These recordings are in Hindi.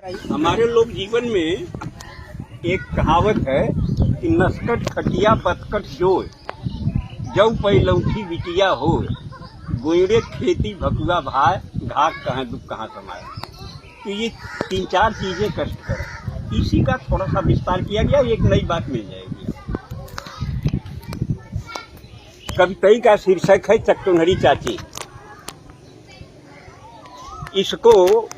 हमारे लोग जीवन में एक कहावत है कि नस्कट खटिया बतकट जोय, जब पैलौठी बिटिया हो, गोयड़े खेती भकुआ भाई, घाक कहाँ दुख कहाँ समाये। तो ये 3-4 चीजें कष्टकर है। इसी का थोड़ा सा विस्तार किया गया, एक नई बात मिल जाएगी। कविता का शीर्षक है चकचोन्हरी चाची। इसको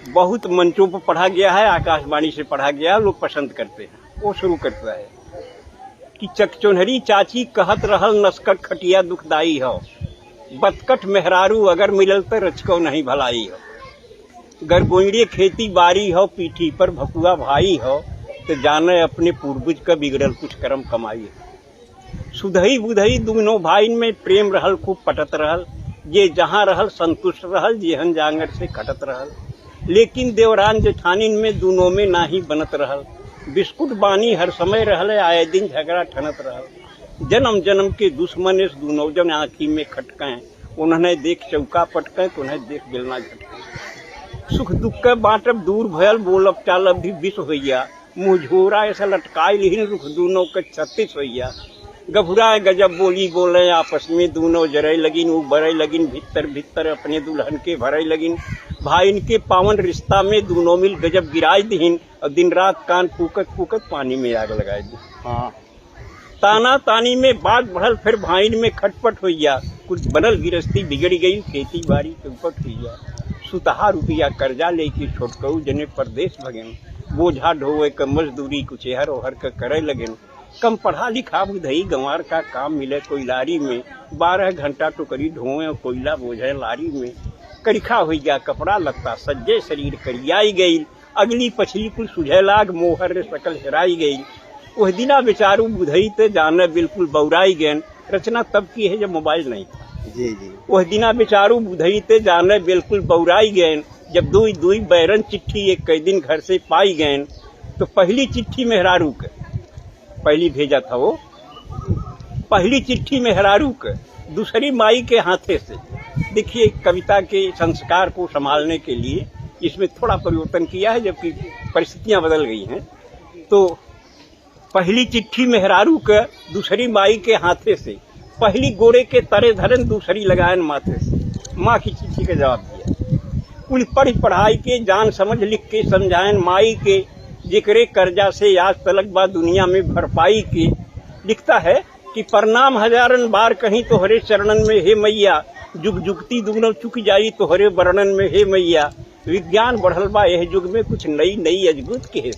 बहुत मंचों पर पढ़ा गया है, आकाशवाणी से पढ़ा गया है, लोग पसंद करते हैं। वो शुरू करता है कि चकचोन्हरी चाची कहत रहल नस्कट खटिया दुखदाई हो, बतकट मेहरारू अगर मिलल तो रचको नहीं भलाई हो। गर गोइड़े खेती बारी हो, पीठी पर भकुआ भाई हो, तो जाने अपने पूर्वज का बिगड़ल कुछ कर्म कमाई हो। सुधई बुधई दोनों भाई में प्रेम रहल, खूब पटत रहल, ये जहाँ रहल संतुष्ट रहल, जेहन जांगर से खटत रहल। लेकिन देवरान जेठानिन में दोनों में नाही बनत रहल, बिस्कुट बानी हर समय रहल, आए दिन झगड़ा ठनत रहल। जन्म जन्म के दुश्मन इस दोनों जन आँखी में खटकें, उन्हें देख चौका पटकें, उन्हें देख बेलना झटकें। सुख दुख के बाँटब दूर भयल, बोलब चालब भी विष होइया, मुँह झोरा ऐसा लटकाई लिहिन, रुख दोनों के 36 होइया। गभुरा गजब बोली बोले आपस में, दोनों जरई लगिन, वो बरई लगिन, भीतर भीतर अपने दुल्हन के भरई लगिन। भाई इनके पावन रिश्ता में दोनों मिल गजब गिराई दीन, और दिन रात कान फूकत फूकत पानी में आग लगाई दी। हाँ, ताना तानी में बात बढ़ल, फिर भाईन में खटपट होइया, कुछ बनल गिरस्ती बिगड़ गई, खेती बाड़ी चौपट होइया। सुतहा रुपया कर्जा लेके छोटकऊ जने परदेश भगेन, बोझा ढोवे क मजदूरी कुछ एहर ओहर के करे लगेन। कम पढ़ा लिखा बुधई गंवार का काम मिले कोयलारी में, 12 घंटा टुकड़ी ढोए और कोयला बोझे लारी में। करिखा हो गया कपड़ा लगता, सज्जे शरीर करियाई गई, अगली पछली कुल सुझे लाग, मोहर सकल हेराई गई। वह दिना बेचारू बुधई ते जाने बिल्कुल बौराई गैन, रचना तब की है जब मोबाइल नहीं था। जी। वह दिना बेचारू बुधई ते जाने बिल्कुल बौराई गैन, जब दुई दुई बैरन चिट्ठी एक कई दिन घर से पाई गैन। तो पहली चिट्ठी मेहरारू के पहली भेजा था, वो पहली चिट्ठी मेहरारू के दूसरी माई के हाथे से। देखिए, कविता के संस्कार को संभालने के लिए इसमें थोड़ा परिवर्तन किया है, जबकि परिस्थितियां बदल गई हैं। तो पहली चिट्ठी मेहरारू के दूसरी माई के हाथे से, पहली गोरे के तरे धरन, दूसरी लगायन माथे से। माँ की चिट्ठी का जवाब दिया, कुल पढ़ पढ़ाई के जान समझ लिख के समझायन माई के, जिक्रे कर्जा से आज तलक बा दुनिया में भरपाई के। लिखता है कि प्रणाम हजारन बार कहीं तोहरे चरणन में हे मैया, जुग जुगती दुगनो चुक जाई तोहरे वर्णन में हे मैया। विज्ञान बढ़ल बा यह युग में कुछ नई नई अजगुत के,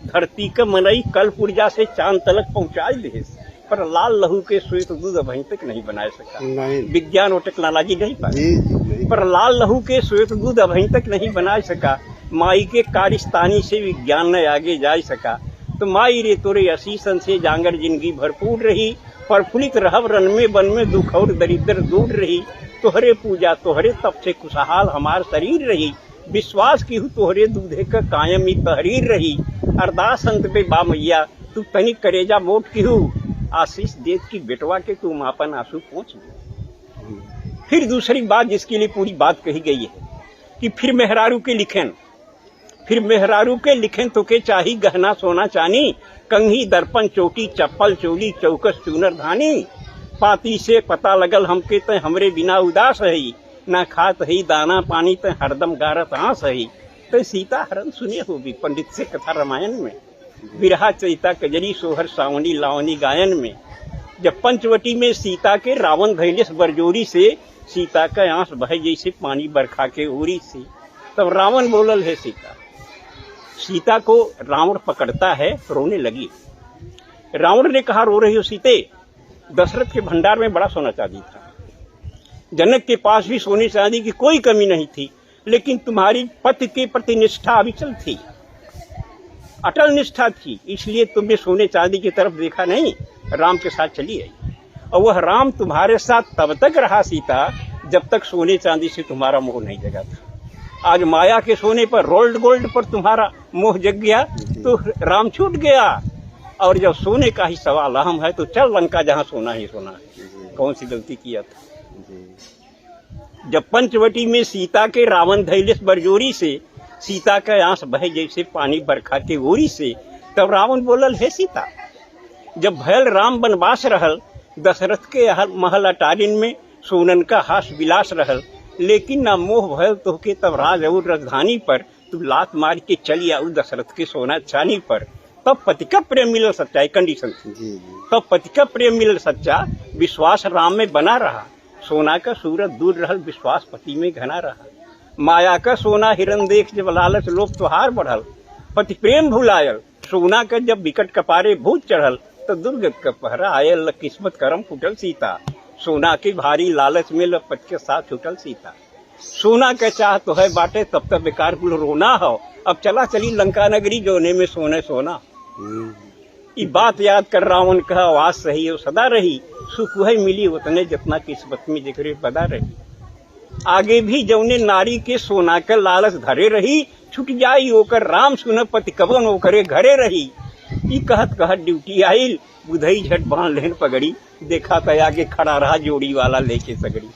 धरती का मनई कल पुर्जा से चांद तलक पहुंचाई दे, पर लाल लहू के श्वेत दूध अभी तक नहीं बना सका। विज्ञान और टेक्नोलॉजी नहीं पाई, पर लाल लहू के श्वेत दूध अभी तक नहीं बना सका। माई के कारिस्तानी से विज्ञान न आगे जा सका। तो माई रे तोरे असीसन से जांगर जिंदगी भरपूर रही, प्रफुल्लित रहब रन में बन में, दुख और दरिद्र दूर रही। तोहरे पूजा तोहरे तप से खुशहाल हमार शरीर रही, विश्वास की हूँ तोहरे दूधे का कायम ही तहरीर रही। अरदास अंत पे बा मैया तू तनिक करेजा मोट की हूँ, आशीष देत की बेटवा के तू मापन आंसू पहुँच। फिर दूसरी बात जिसके लिए पूरी बात कही गई है कि फिर मेहरारू के लिखें, फिर मेहरारू के लिखें तो के चाही गहना सोना चानी, कंघी दर्पण चोटी चप्पल चोली चौकस चूनर धानी। पाती से पता लगल हमके ते हमरे बिना उदास रही, ना खात ही दाना पानी ते हरदम गारत आंस रही। तो सीता हरण सुने हो भी पंडित से कथा रामायण में, बिरहा चैता कजरी सोहर सावनी लावनी गायन में। जब पंचवटी में सीता के रावण धैलेस बरजोरी से, सीता का आंस बहे जैसे पानी बरखा के ओरी से। तब रावण बोलल है सीता को रावण पकड़ता है, रोने लगी। रावण ने कहा रो रही हो सीते, दशरथ के भंडार में बड़ा सोना चांदी था, जनक के पास भी सोने चांदी की कोई कमी नहीं थी, लेकिन तुम्हारी पति के प्रति निष्ठा अविचल थी, अटल निष्ठा थी, इसलिए तुमने सोने चांदी की तरफ देखा नहीं, राम के साथ चली आई। और वह राम तुम्हारे साथ तब तक रहा सीता, जब तक सोने चांदी से तुम्हारा मोह नहीं जगा था। आज माया के सोने पर, रोल्ड गोल्ड पर तुम्हारा मोह जग गया तो राम छूट गया। और जब सोने का ही सवाल अहम है तो चल लंका, जहाँ सोना ही सोना है। कौन सी गलती किया था? जब पंचवटी में सीता के रावण धैलेस बरजोरी से, सीता का आंस बहे जैसे पानी बरखा के ओरी से। तब रावण बोलल, हे सीता, जब भयल राम वनवास रहल, दशरथ के महल अटारिन में सोनन का हास विलास रहल, लेकिन ना मोह भयल तोहके तब राज और राजधानी पर, तू लात मार के चली आऊ दशरथ के सोना चानी पर। तब पति का प्रेम मिलल सच्चा, कंडीशन थी। तब पति का प्रेम मिलल सच्चा, विश्वास राम में बना रहा, सोना का सूरत दूर रहल, विश्वास पति में घना रहा। माया का सोना हिरन देख जब लालच लोभ त्योहार बढ़ल, पति प्रेम भुलायल, सोना का जब विकट कपारे भूत चढ़ल, तो दुर्गत का पहरा आयल, किस्मत करम फुटल सीता। सोना के भारी लालच में लपट के साथ छूटल सीता। सोना का चाह तो है बाटे, तब तक बेकार कुल रोना हो, अब चला चली लंका नगरी जोने में सोने सोना। ये बात याद कर रावण कहा, आवाज सही है सदा रही, सुख वही मिली उतने जितना किस्मत में जिक्र बदा रही। आगे भी जौने नारी के सोना के लालच धरे रही, छुट जाई ओकर राम सुन पति कबन ओकरे घरे रही। ई कहत कहत ड्यूटी आइल, बुधई झट बांध लेन पगड़ी, देखा तो आगे खड़ा रहा जोड़ी वाला लेके सगड़ी।